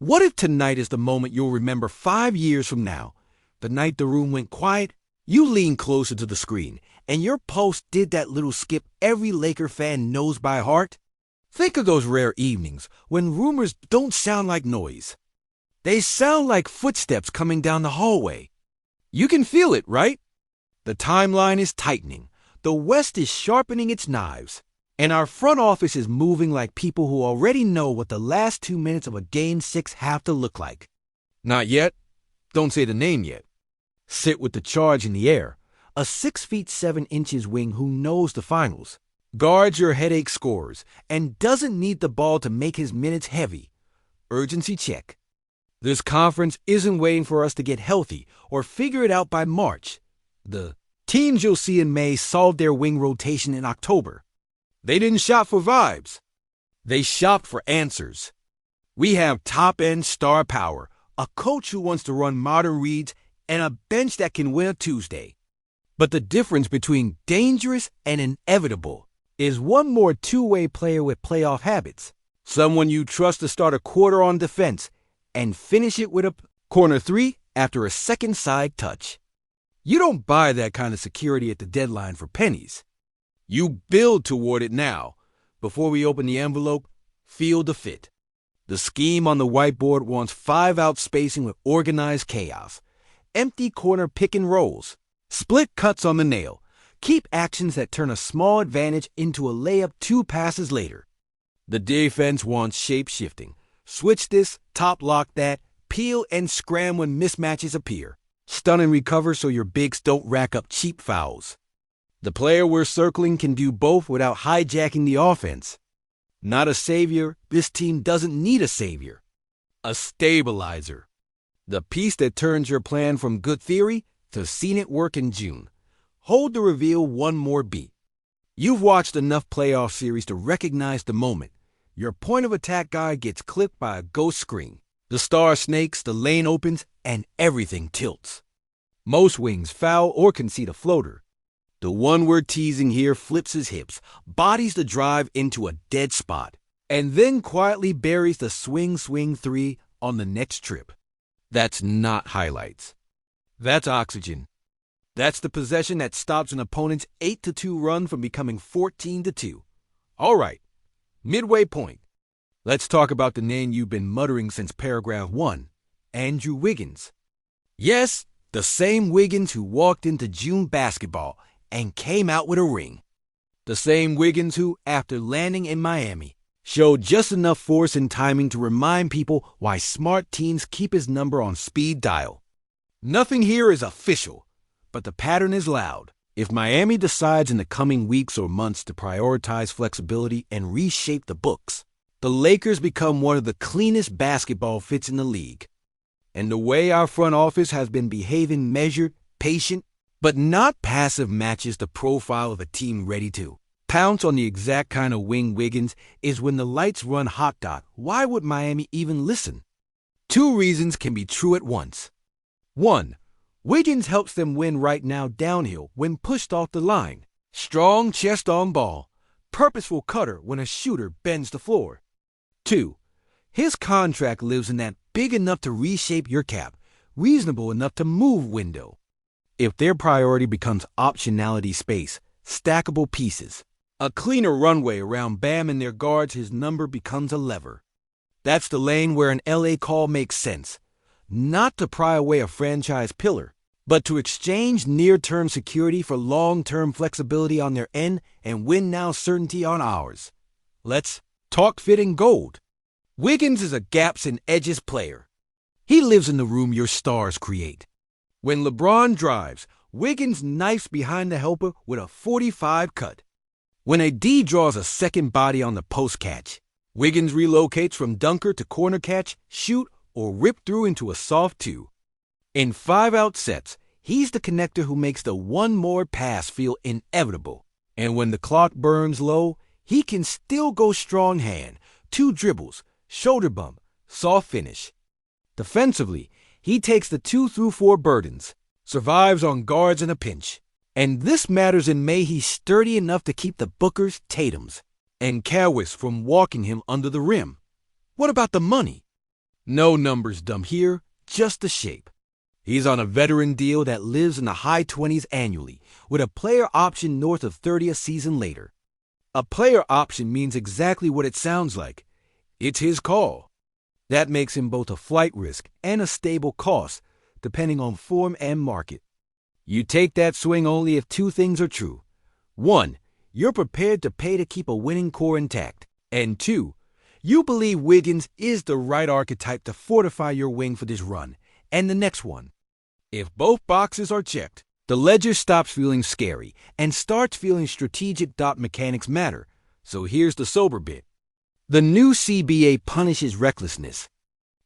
What if tonight is the moment you'll remember 5 years from now? The night the room went quiet, you leaned closer to the screen, and your pulse did that little skip every Laker fan knows by heart? Think of those rare evenings when rumors don't sound like noise. They sound like footsteps coming down the hallway. You can feel it, right? The timeline is tightening. The West is sharpening its knives. And our front office is moving like people who already know what the last 2 minutes of a Game 6 have to look like. Not yet. Don't say the name yet. Sit with the charge in the air. A 6 feet 7 inches wing who knows the finals, guards your headache scores, and doesn't need the ball to make his minutes heavy. Urgency check. This conference isn't waiting for us to get healthy or figure it out by March. The teams you'll see in May solved their wing rotation in October. They didn't shop for vibes. They shopped for answers. We have top-end star power, a coach who wants to run modern reads, and a bench that can win a Tuesday. But the difference between dangerous and inevitable is one more two-way player with playoff habits. Someone you trust to start a quarter on defense and finish it with a corner three after a second side touch. You don't buy that kind of security at the deadline for pennies. You build toward it now. Before we open the envelope, feel the fit. The scheme on the whiteboard wants 5-out spacing with organized chaos, empty corner pick and rolls, split cuts on the nail, keep actions that turn a small advantage into a layup 2 passes later. The defense wants shape-shifting. Switch this, top lock that, peel and scram when mismatches appear. Stun and recover so your bigs don't rack up cheap fouls. The player we're circling can do both without hijacking the offense. Not a savior, this team doesn't need a savior. A stabilizer. The piece that turns your plan from good theory to seen it work in June. Hold the reveal one more beat. You've watched enough playoff series to recognize the moment. Your point of attack guy gets clipped by a ghost screen. The star snakes, the lane opens, and everything tilts. Most wings foul or concede a floater. The one we're teasing here flips his hips, bodies the drive into a dead spot, and then quietly buries the swing three on the next trip. That's not highlights. That's oxygen. That's the possession that stops an opponent's 8-2 run from becoming 14-2. All right, midway point. Let's talk about the name you've been muttering since paragraph 1, Andrew Wiggins. Yes, the same Wiggins who walked into June basketball and came out with a ring. The same Wiggins who, after landing in Miami, showed just enough force and timing to remind people why smart teams keep his number on speed dial. Nothing here is official, but the pattern is loud. If Miami decides in the coming weeks or months to prioritize flexibility and reshape the books, the Lakers become one of the cleanest basketball fits in the league. And the way our front office has been behaving measured, patient, but not passive matches the profile of a team ready to pounce on the exact kind of wing Wiggins is when the lights run hot. Why would Miami even listen? 2 reasons can be true at once. 1. Wiggins helps them win right now downhill when pushed off the line. Strong chest on ball. Purposeful cutter when a shooter bends the floor. 2. His contract lives in that big enough to reshape your cap, reasonable enough to move window. If their priority becomes optionality space, stackable pieces, a cleaner runway around Bam and their guards, his number becomes a lever. That's the lane where an LA call makes sense. Not to pry away a franchise pillar, but to exchange near-term security for long-term flexibility on their end and win-now certainty on ours. Let's talk fit and gold. Wiggins is a gaps and edges player. He lives in the room your stars create. When LeBron drives, Wiggins knifes behind the helper with a 45 cut. When a D draws a second body on the post catch, Wiggins relocates from dunker to corner catch, shoot, or rip through into a soft 2. In 5-out sets, he's the connector who makes the one more pass feel inevitable. And when the clock burns low, he can still go strong hand, 2 dribbles, shoulder bump, soft finish. Defensively, he takes the 2 through 4 burdens, survives on guards in a pinch. And this matters in May he's sturdy enough to keep the Bookers, Tatums, and Kawhis from walking him under the rim. What about the money? No numbers dumb here, just the shape. He's on a veteran deal that lives in the high 20s annually, with a player option north of 30 a season later. A player option means exactly what it sounds like. It's his call. That makes him both a flight risk and a stable cost, depending on form and market. You take that swing only if two things are true. 1, you're prepared to pay to keep a winning core intact. And 2, you believe Wiggins is the right archetype to fortify your wing for this run and the next one. If both boxes are checked, the ledger stops feeling scary and starts feeling strategic. Mechanics matter. So here's the sober bit. The new CBA punishes recklessness.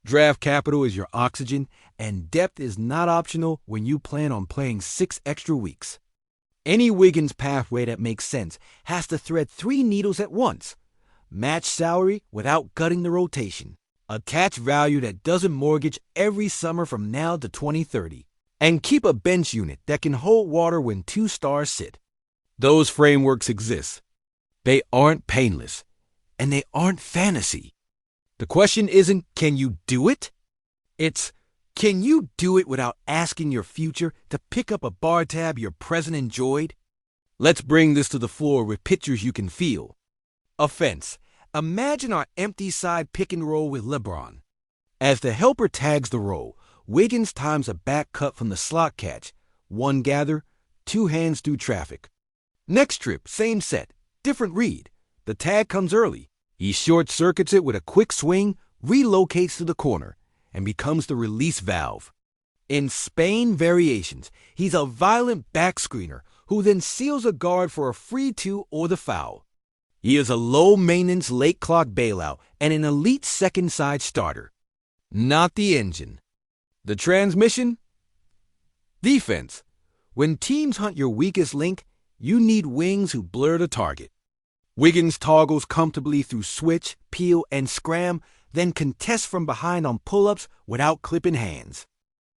Draft capital is your oxygen, and depth is not optional when you plan on playing 6 extra weeks. Any Wiggins pathway that makes sense has to thread 3 needles at once. Match salary without gutting the rotation. Attach value that doesn't mortgage every summer from now to 2030. And keep a bench unit that can hold water when 2 stars sit. Those frameworks exist. They aren't painless, and they aren't fantasy. The question isn't, can you do it? It's, can you do it without asking your future to pick up a bar tab your present enjoyed? Let's bring this to the floor with pictures you can feel. Offense. Imagine our empty side pick and roll with LeBron. As the helper tags the roll, Wiggins times a back cut from the slot catch. 1 gather, 2 hands through traffic. Next trip, same set, different read. The tag comes early. He short-circuits it with a quick swing, relocates to the corner, and becomes the release valve. In Spain variations, he's a violent back screener who then seals a guard for a free 2 or the foul. He is a low-maintenance late clock bailout and an elite second side starter. Not the engine. The transmission? Defense. When teams hunt your weakest link, you need wings who blur the target. Wiggins toggles comfortably through switch, peel, and scram, then contests from behind on pull-ups without clipping hands.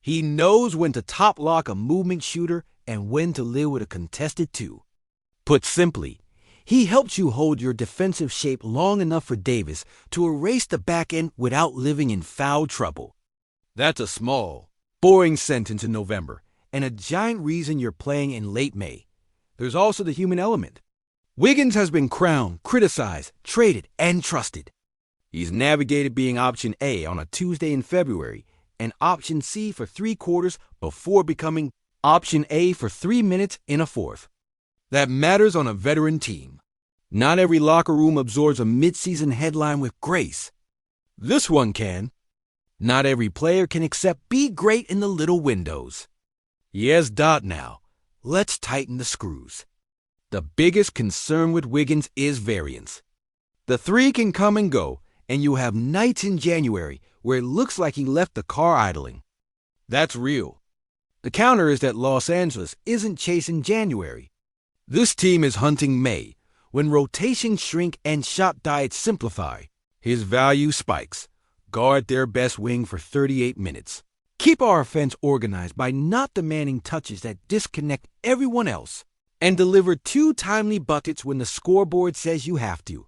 He knows when to top lock a movement shooter and when to live with a contested 2. Put simply, he helps you hold your defensive shape long enough for Davis to erase the back end without living in foul trouble. That's a small, boring sentence in November, and a giant reason you're playing in late May. There's also the human element. Wiggins has been crowned, criticized, traded, and trusted. He's navigated being option A on a Tuesday in February and option C for 3 quarters before becoming option A for 3 minutes in a fourth. That matters on a veteran team. Not every locker room absorbs a midseason headline with grace. This one can. Not every player can accept be great in the little windows. Yes, now. Let's tighten the screws. The biggest concern with Wiggins is variance. The 3 can come and go, and you'll have nights in January where it looks like he left the car idling. That's real. The counter is that Los Angeles isn't chasing January. This team is hunting May, when rotations shrink and shot diets simplify. His value spikes. Guard their best wing for 38 minutes. Keep our offense organized by not demanding touches that disconnect everyone else. And deliver 2 timely buckets when the scoreboard says you have to.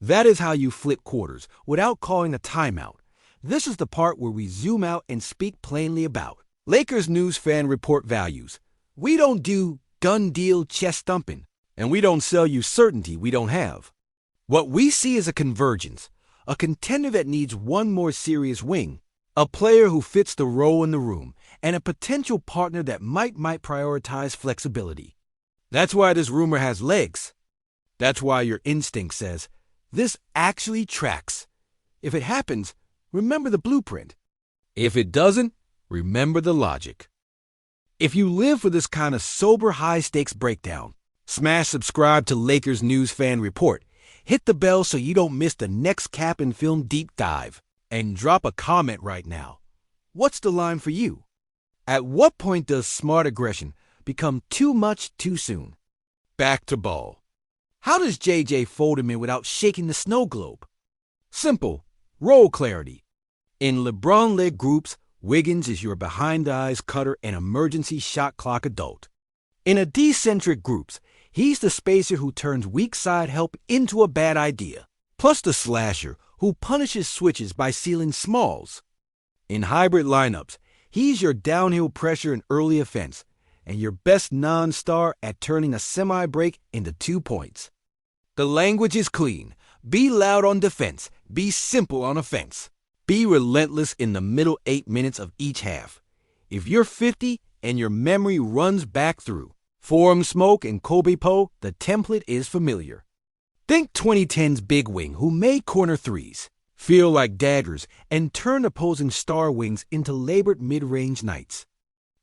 That is how you flip quarters without calling a timeout. This is the part where we zoom out and speak plainly about. Lakers News Fan Report values. We don't do done deal chest thumping, and we don't sell you certainty we don't have. What we see is a convergence, a contender that needs one more serious wing, a player who fits the role in the room, and a potential partner that might prioritize flexibility. That's why this rumor has legs. That's why your instinct says, this actually tracks. If it happens, remember the blueprint. If it doesn't, remember the logic. If you live for this kind of sober high-stakes breakdown, smash subscribe to Lakers News Fan Report, hit the bell so you don't miss the next Cap and Film deep dive, and drop a comment right now. What's the line for you? At what point does smart aggression become too much too soon? Back to ball. How does JJ fold him in without shaking the snow globe? Simple. Role clarity. In LeBron-led groups, Wiggins is your behind-the-eyes cutter and emergency shot clock adult. In a D-centric groups, he's the spacer who turns weak side help into a bad idea. Plus the slasher who punishes switches by sealing smalls. In hybrid lineups, he's your downhill pressure and early offense, and your best non-star at turning a semi-break into 2 points. The language is clean. Be loud on defense. Be simple on offense. Be relentless in the middle 8 minutes of each half. If you're 50 and your memory runs back through Forum Smoke and Kobe Poe, the template is familiar. Think 2010's big wing who made corner threes feel like daggers and turned opposing star wings into labored mid-range nights.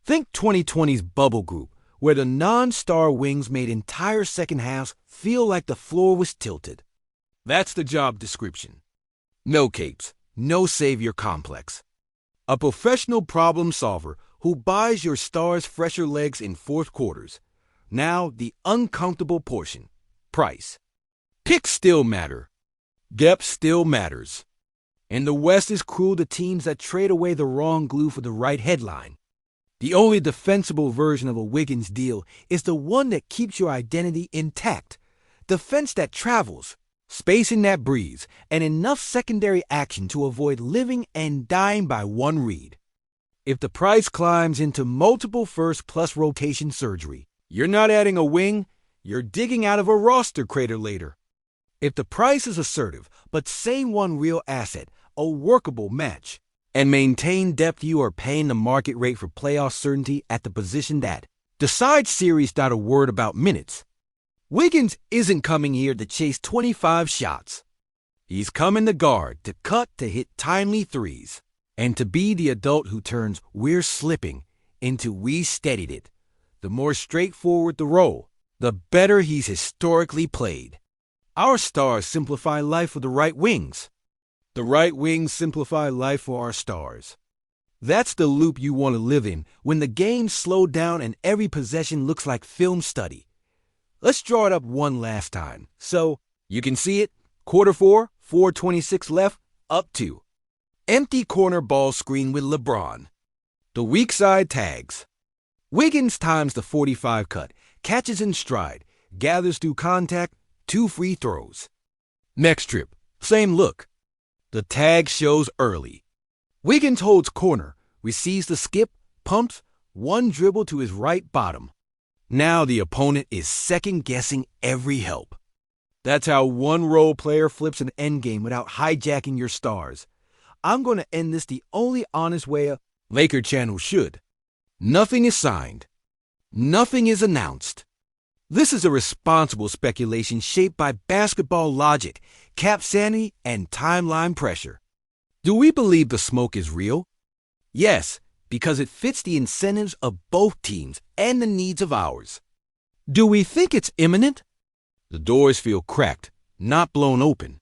Think 2020's bubble group where the non-star wings made entire second halves feel like the floor was tilted. That's the job description. No capes, no savior complex. A professional problem solver who buys your stars fresher legs in fourth quarters. Now the uncomfortable portion. Price. Picks still matter. Depth still matters. And the West is cruel to teams that trade away the wrong glue for the right headline. The only defensible version of a Wiggins deal is the one that keeps your identity intact. Defense that travels, spacing that breathes, and enough secondary action to avoid living and dying by one read. If the price climbs into multiple first plus rotation surgery, you're not adding a wing, you're digging out of a roster crater later. If the price is assertive, but same one real asset, a workable match, and maintain depth, you are paying the market rate for playoff certainty at the position that decides series. Not a word about minutes. Wiggins isn't coming here to chase 25 shots. He's coming to guard, to cut, to hit timely threes, and to be the adult who turns "we're slipping" into "we steadied it." The more straightforward the role, the better he's historically played. Our stars simplify life for the right wings. The right wings simplify life for our stars. That's the loop you want to live in when the game's slowed down and every possession looks like film study. Let's draw it up one last time. So, you can see it. Quarter 4, 4:26 left, up 2. Empty corner ball screen with LeBron. The weak side tags. Wiggins times the 45 cut, catches in stride, gathers through contact, 2 free throws. Next trip, same look. The tag shows early. Wiggins holds corner, receives the skip, pumps, 1 dribble to his right bottom. Now the opponent is second-guessing every help. That's how one role player flips an endgame without hijacking your stars. I'm going to end this the only honest way a Laker channel should. Nothing is signed. Nothing is announced. This is a responsible speculation shaped by basketball logic, cap sanity, and timeline pressure. Do we believe the smoke is real? Yes, because it fits the incentives of both teams and the needs of ours. Do we think it's imminent? The doors feel cracked, not blown open,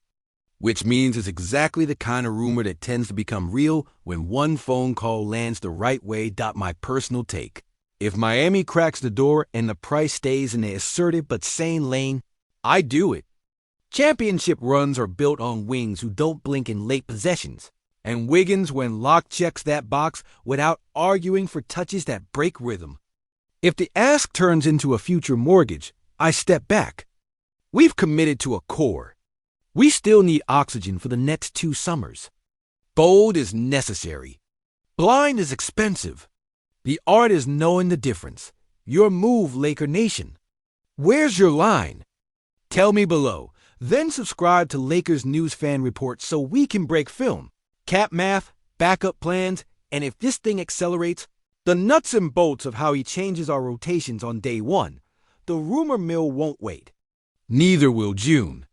which means it's exactly the kind of rumor that tends to become real when one phone call lands the right way. My personal take. If Miami cracks the door and the price stays in the assertive but sane lane, I do it. Championship runs are built on wings who don't blink in late possessions, and Wiggins when lock checks that box without arguing for touches that break rhythm. If the ask turns into a future mortgage, I step back. We've committed to a core. We still need oxygen for the next 2 summers. Bold is necessary. Blind is expensive. The art is knowing the difference. Your move, Laker Nation. Where's your line? Tell me below. Then subscribe to Lakers News Fan Report so we can break film, cap math, backup plans, and if this thing accelerates, the nuts and bolts of how he changes our rotations on day 1. The rumor mill won't wait. Neither will June.